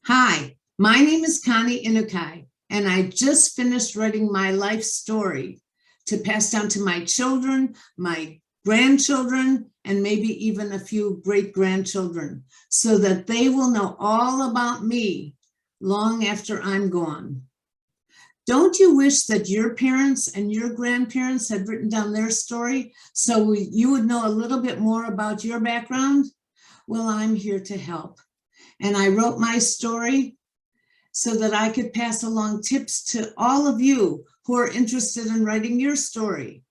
Hi, my name is Connie Inukai, and I just finished writing my life story to pass down to my children, my grandchildren, and maybe even a few great-grandchildren, so that they will know all about me long after I'm gone. Don't you wish that your parents and your grandparents had written down their story so you would know a little bit more about your background? Well, I'm here to help. And I wrote my story so that I could pass along tips to all of you who are interested in writing your story.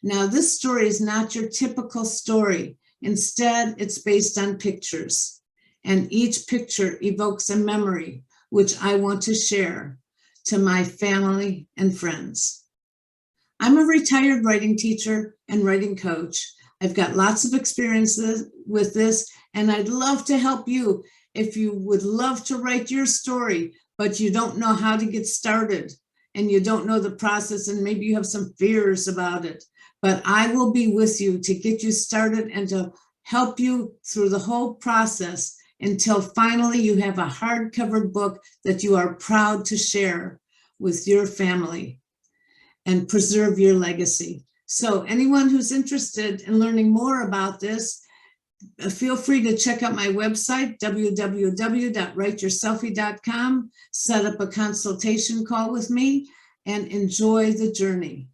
Now, this story is not your typical story. Instead, it's based on pictures, and each picture evokes a memory which I want to share to my family and friends. I'm a retired writing teacher and writing coach. I've got lots of experiences with this, and I'd love to help you if you would love to write your story, but you don't know how to get started and you don't know the process and maybe you have some fears about it. But I will be with you to get you started and to help you through the whole process until finally you have a hardcover book that you are proud to share with your family and preserve your legacy. So anyone who's interested in learning more about this, feel free to check out my website, www.writeyourselfie.com, set up a consultation call with me, and enjoy the journey.